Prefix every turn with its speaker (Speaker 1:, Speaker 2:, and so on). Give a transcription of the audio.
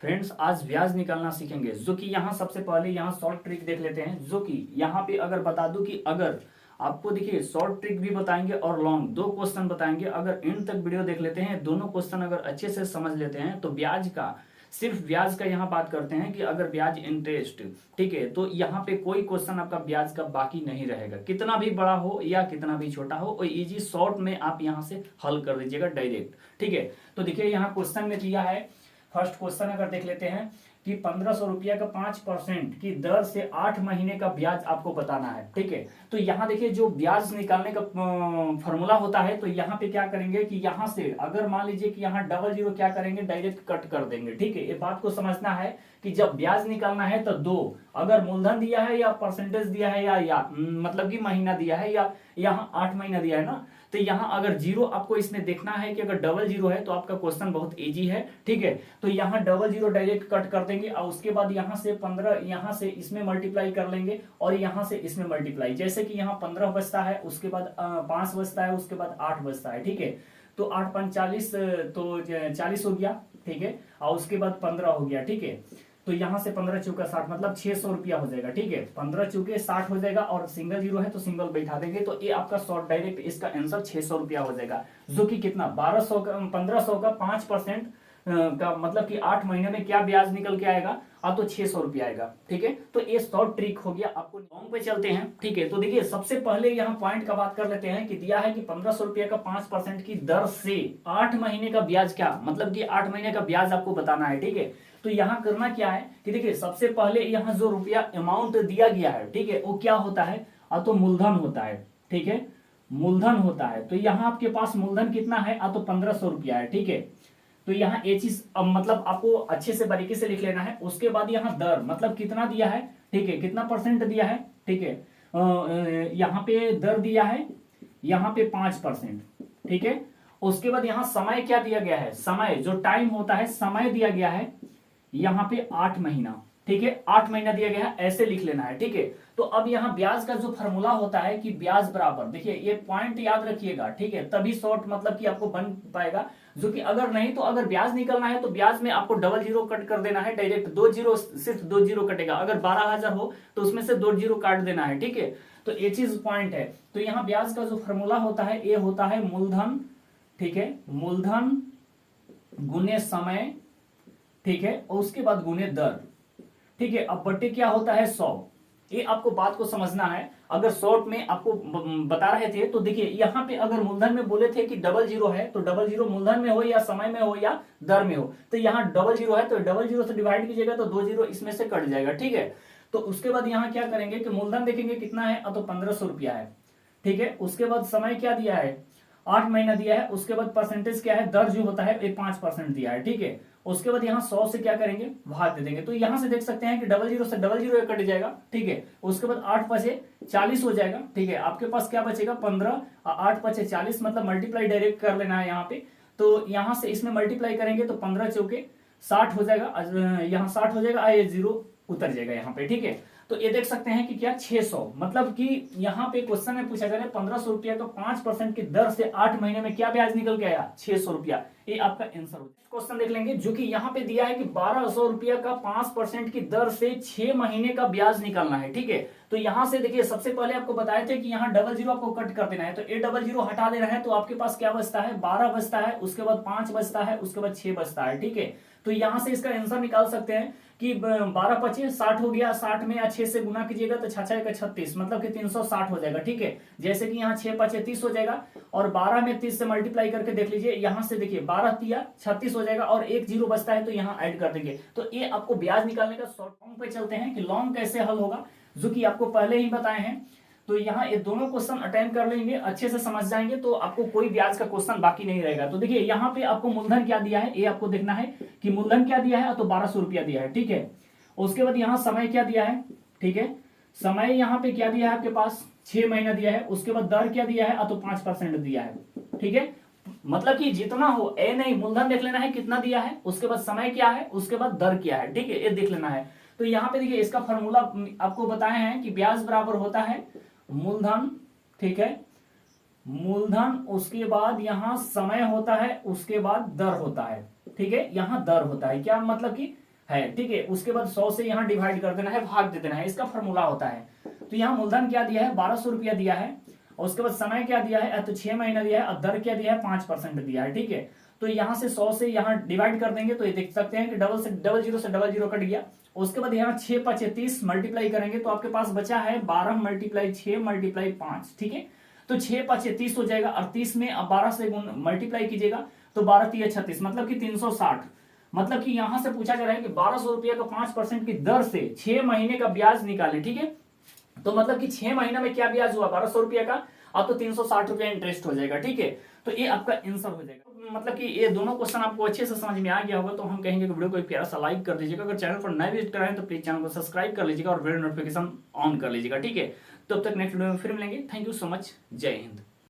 Speaker 1: Friends, आज ब्याज निकालना सीखेंगे। जो कि यहाँ सबसे पहले यहाँ शॉर्ट ट्रिक देख लेते हैं। जो कि यहाँ पे अगर बता दूं कि अगर आपको देखिए शॉर्ट ट्रिक भी बताएंगे और लॉन्ग दो क्वेश्चन बताएंगे। अगर एंड तक वीडियो देख लेते हैं, दोनों क्वेश्चन अगर अच्छे से समझ लेते हैं तो ब्याज का, सिर्फ ब्याज का यहाँ बात करते हैं कि अगर ब्याज इंटरेस्ट, ठीक है, तो यहाँ पे कोई क्वेश्चन आपका ब्याज का बाकी नहीं रहेगा। कितना भी बड़ा हो या कितना भी छोटा हो, और इजी शॉर्ट में आप यहाँ से हल कर दीजिएगा डायरेक्ट। ठीक है, तो देखिए यहाँ क्वेश्चन में दिया है। फर्स्ट क्वेश्चन अगर देख लेते हैं कि 1500 रुपया का 5% की दर से 8 महीने का ब्याज आपको बताना है। ठीक है, तो यहाँ देखिए जो ब्याज निकालने का फॉर्मूला होता है, तो यहाँ पे क्या करेंगे कि यहाँ से अगर मान लीजिए कि यहाँ डबल जीरो क्या करेंगे, डायरेक्ट कट कर देंगे। ठीक है, ये बात को समझना है कि जब ब्याज निकालना है तो दो, अगर मूलधन दिया है या परसेंटेज दिया है या मतलब कि महीना दिया है या यहाँ 8 महीना दिया है ना, तो यहाँ अगर जीरो आपको इसमें देखना है कि अगर डबल जीरो है तो आपका क्वेश्चन बहुत इजी है। ठीक है, तो यहाँ डबल जीरो डायरेक्ट कट कर देंगे और उसके बाद यहाँ से 15 यहाँ से इसमें मल्टीप्लाई कर लेंगे और यहाँ से इसमें मल्टीप्लाई। जैसे कि यहाँ 15 बचता है, उसके बाद 5 बचता है, उसके बाद 8 बचता है। ठीक है, तो 8 5 40, तो 40 हो गया। ठीक है, और उसके बाद 15 हो गया। ठीक है, तो यहाँ से 15 चौका 60 मतलब 600 रुपया हो जाएगा। ठीक है, 15 चौके 60 हो जाएगा और सिंगल जीरो है तो सिंगल बैठा देंगे, तो ये आपका शॉर्ट डायरेक्ट इसका आंसर 600 रुपया हो जाएगा। जो कि कितना 1200 का 1500 का 5% का मतलब कि 8 महीने में क्या ब्याज निकल के आएगा, तो 600 रुपया आएगा। ठीक है, तो ये शॉर्ट ट्रिक हो गया। आपको लॉन्ग पे चलते हैं। ठीक है, तो देखिए सबसे पहले यहाँ पॉइंट का बात कर लेते हैं कि दिया है कि 1500 रुपया का 5% की दर से 8 महीने का ब्याज, क्या मतलब कि 8 महीने का ब्याज आपको बताना है। ठीक है, तो यहाँ करना क्या है कि देखिए सबसे पहले यहाँ जो रुपया अमाउंट दिया गया है, ठीक है, वो क्या होता है, तो मूलधन होता है। ठीक है, मूलधन होता है। तो यहाँ आपके पास मूलधन कितना है, तो 1500 रुपया है। ठीक है, तो यहाँ ये चीज मतलब आपको अच्छे से बारीकी से लिख लेना है। उसके बाद यहाँ दर मतलब कितना दिया है, ठीक है, कितना परसेंट दिया है। ठीक है, यहाँ पे दर दिया है, यहाँ पे 5%। ठीक है, उसके बाद यहाँ समय क्या दिया गया है, समय जो टाइम होता है, समय दिया गया है यहाँ पे 8 महीना। ठीक है, 8 महीना दिया गया है, ऐसे लिख लेना है। ठीक है, तो अब यहाँ ब्याज का जो फॉर्मूला होता है कि ब्याज बराबर, देखिए ये पॉइंट याद रखिएगा। ठीक है, तभी शॉर्ट मतलब कि आपको बन पाएगा। जो कि अगर नहीं तो अगर ब्याज निकलना है तो ब्याज में आपको डबल जीरो कट कर देना है डायरेक्ट। दो जीरो, सिर्फ दो जीरो कटेगा। अगर 12,000 हो तो उसमें से 2 जीरो काट देना है। ठीक है, तो ये चीज पॉइंट है। तो यहाँ ब्याज का जो फॉर्मूला होता है, ये होता है मूलधन। ठीक है, मूलधन गुने समय। ठीक है, और उसके बाद गुने दर। ठीक है, अब बट्टे क्या होता है, 100। ये आपको बात को समझना है। अगर शॉर्ट में आपको बता रहे थे तो देखिए यहाँ पे अगर मूलधन में बोले थे कि डबल जीरो है, तो डबल जीरो मूलधन में हो या समय में हो या दर में हो, तो यहाँ डबल जीरो है तो डबल जीरो से डिवाइड कीजिएगा तो 2 जीरो इसमें से कट जाएगा। ठीक है, तो उसके बाद यहाँ क्या करेंगे कि मूलधन देखेंगे कितना है, तो 1500 रुपया है। ठीक है, उसके बाद समय क्या दिया है, 8 महीना दिया है। उसके बाद परसेंटेज क्या है, दर जो होता है ये 5% दिया है। ठीक है, उसके बाद यहाँ 100 से क्या करेंगे, भाग दे देंगे। तो यहाँ से देख सकते हैं कि डबल जीरो से डबल जीरो कट जाएगा। ठीक है, उसके बाद 8 पचे 40 हो जाएगा। ठीक है, आपके पास क्या बचेगा 15, 8 पचे 40 मतलब मल्टीप्लाई डायरेक्ट कर लेना है यहाँ पे। तो यहाँ से इसमें मल्टीप्लाई करेंगे तो 15 चौके 60 हो जाएगा, यहाँ 60 हो जाएगा, ये जीरो उतर जाएगा यहाँ पे। ठीक है, तो ये देख सकते हैं कि क्या 600 मतलब कि यहाँ पे क्वेश्चन में पूछा गया 1500 रुपया का 5% की दर से 8 महीने में क्या ब्याज निकल के आया, 600 रुपया। ये आपका आंसर हो। क्वेश्चन देख लेंगे जो कि यहाँ पे दिया है कि 1200 रुपया का 5% की दर से 6 महीने का ब्याज निकालना है। ठीक है, तो यहाँ से देखिए सबसे पहले आपको बताए थे कि यहाँ डबल जीरो आपको कट कर देना है, तो ये डबल जीरो हटा देना है। तो आपके पास क्या बचता है, 12 बचता है, उसके बाद 5 बचता है, उसके बाद 6 बचता है। ठीक है, तो यहाँ से इसका आंसर निकाल सकते हैं कि 12 पचे 60 हो गया, 60 में 6 से गुना कीजिएगा तो 6 का 36 मतलब कि 360 हो जाएगा। ठीक है, जैसे कि यहाँ 6 पचे 30 हो जाएगा और 12 में 30 से मल्टीप्लाई करके देख लीजिए। यहाँ से देखिए 12 तिया 36 हो जाएगा और एक जीरो बचता है तो यहाँ ऐड कर देंगे। तो ये आपको ब्याज निकालने का शॉर्ट फॉर्म पे चलते हैं कि लॉन्ग कैसे हल होगा, जो कि आपको पहले ही बताए हैं। तो यहाँ ये दोनों क्वेश्चन अटेम्प्ट कर लेंगे, अच्छे से समझ जाएंगे तो आपको कोई ब्याज का क्वेश्चन बाकी नहीं रहेगा। तो देखिए यहाँ पे आपको मूलधन क्या दिया है, ये आपको देखना है कि मूलधन क्या दिया है, तो 1200 रुपया दिया है। ठीक है, उसके बाद यहाँ समय क्या दिया है। ठीक है, समय यहाँ पे क्या दिया है आपके पास, 6 महीना दिया है। उसके बाद दर क्या दिया है, तो 5% दिया है। ठीक है, मतलब कि जितना हो, ए नहीं, मूलधन देख लेना है कितना दिया है, उसके बाद समय क्या है, उसके बाद दर क्या है। ठीक है, ये देख लेना है। तो यहाँ पे देखिए इसका फॉर्मूला आपको बताए हैं कि ब्याज बराबर होता है मूलधन। ठीक है, मूलधन, उसके बाद यहाँ समय होता है, उसके बाद दर होता है। ठीक है, यहाँ दर होता है, क्या मतलब कि है, ठीक है। उसके बाद 100 से यहाँ डिवाइड कर देना है, भाग दे देना है, इसका फॉर्मूला होता है। तो यहाँ मूलधन क्या दिया है, 1200 रुपया दिया है, और उसके बाद समय क्या दिया है, तो 6 महीना दिया है, और दर क्या दिया है, 5% दिया है, ठीक है। तो यहाँ से 100 से यहाँ डिवाइड कर देंगे तो ये देख सकते हैं कि डबल जीरो से डबल जीरो कट गया। उसके बाद यहाँ 6 5 30 मल्टीप्लाई करेंगे तो आपके पास बचा है 12 मल्टीप्लाई 6 मल्टीप्लाई 5, ठीक है। तो 6 5 30 हो जाएगा, और 30 में अब 12 से मल्टीप्लाई कीजिएगा तो 12 3 36, मतलब कि 360। मतलब कि यहां से पूछा जा रहा है कि 1200 रुपया का 5% की दर से 6 महीने का ब्याज निकाले, ठीक है। तो मतलब कि 6 महीना में क्या ब्याज हुआ, 1200 रुपया का, अब तो 360 रुपया इंटरेस्ट हो जाएगा, ठीक है। तो ये आपका आंसर हो जाएगा। मतलब कि ये दोनों क्वेश्चन आपको अच्छे से समझ में आ गया होगा, तो हम कहेंगे कि वीडियो को एक प्यारा सा लाइक कर दीजिएगा। अगर चैनल पर नए विजिट कराएं तो प्लीज चैनल को सब्सक्राइब कर लीजिएगा और बेल नोटिफिकेशन ऑन कर लीजिएगा, ठीक है। तब तक नेक्स्ट वीडियो में फिर मिलेंगे। थैंक यू सो मच, जय हिंद।